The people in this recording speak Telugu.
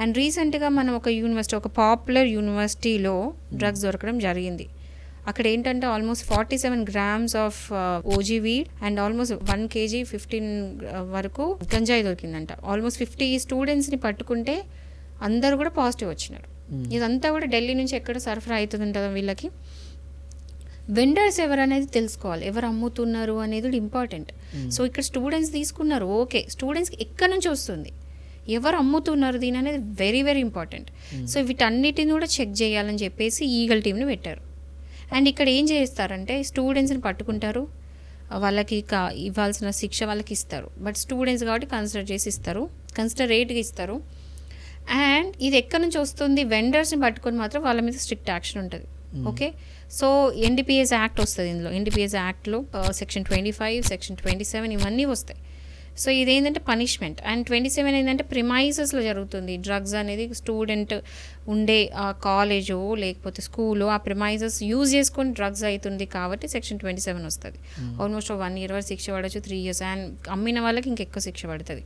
అండ్ రీసెంట్గా మనం ఒక పాపులర్ యూనివర్సిటీలో డ్రగ్స్ దొరకడం జరిగింది. అక్కడ ఏంటంటే almost 47 grams of OG weed and almost 1 kg 15 వరకు గంజాయి దొరికిందంట. ఆల్మోస్ట్ 50 స్టూడెంట్స్ని పట్టుకుంటే అందరూ కూడా పాజిటివ్ వచ్చినారు. ఇదంతా కూడా ఢిల్లీ నుంచి ఎక్కడ సరఫరా అవుతుంటుందో వీళ్ళకి. వెండర్స్ ఎవరనేది తెలుసుకోవాలి, ఎవరు అమ్ముతున్నారు అనేది ఇంపార్టెంట్. సో ఇక్కడ స్టూడెంట్స్ తీసుకున్నారు, ఓకే, స్టూడెంట్స్కి ఎక్కడి నుంచి వస్తుంది, ఎవరు అమ్ముతున్నారు దీని అనేది వెరీ వెరీ ఇంపార్టెంట్. సో వీటన్నిటిని కూడా చెక్ చేయాలని చెప్పేసి ఈగల్ టీమ్ని పెట్టారు. అండ్ ఇక్కడ ఏం చేస్తారంటే స్టూడెంట్స్ని పట్టుకుంటారు, వాళ్ళకి ఇవ్వాల్సిన శిక్ష వాళ్ళకి ఇస్తారు. బట్ స్టూడెంట్స్ కాబట్టి కన్సిడర్ చేసి ఇస్తారు, కన్సిడరేట్గా ఇస్తారు. అండ్ ఇది ఎక్కడి నుంచి వస్తుంది, వెండర్స్ని పట్టుకొని మాత్రం వాళ్ళ మీద స్ట్రిక్ట్ యాక్షన్ ఉంటుంది. ఓకే, సో ఎన్డీపీఎస్ యాక్ట్ వస్తుంది ఇందులో. ఎన్డీపీఎస్ యాక్ట్లో సెక్షన్ 25, సెక్షన్ 27 ఇవన్నీ వస్తాయి. సో ఇదేంటంటే పనిష్మెంట్. అండ్ 27 ఏంటంటే ప్రిమైసెస్లో జరుగుతుంది డ్రగ్స్ అనేది. స్టూడెంట్ ఉండే కాలేజో లేకపోతే స్కూలో ఆ ప్రిమైసెస్ యూజ్ చేసుకొని డ్రగ్స్ అవుతుంది కాబట్టి సెక్షన్ 27 వస్తుంది. ఆల్మోస్ట్ 1 year వరకు శిక్ష పడవచ్చు, 3 years. అండ్ అమ్మిన వాళ్ళకి ఇంకెక్కువ శిక్ష పడుతుంది.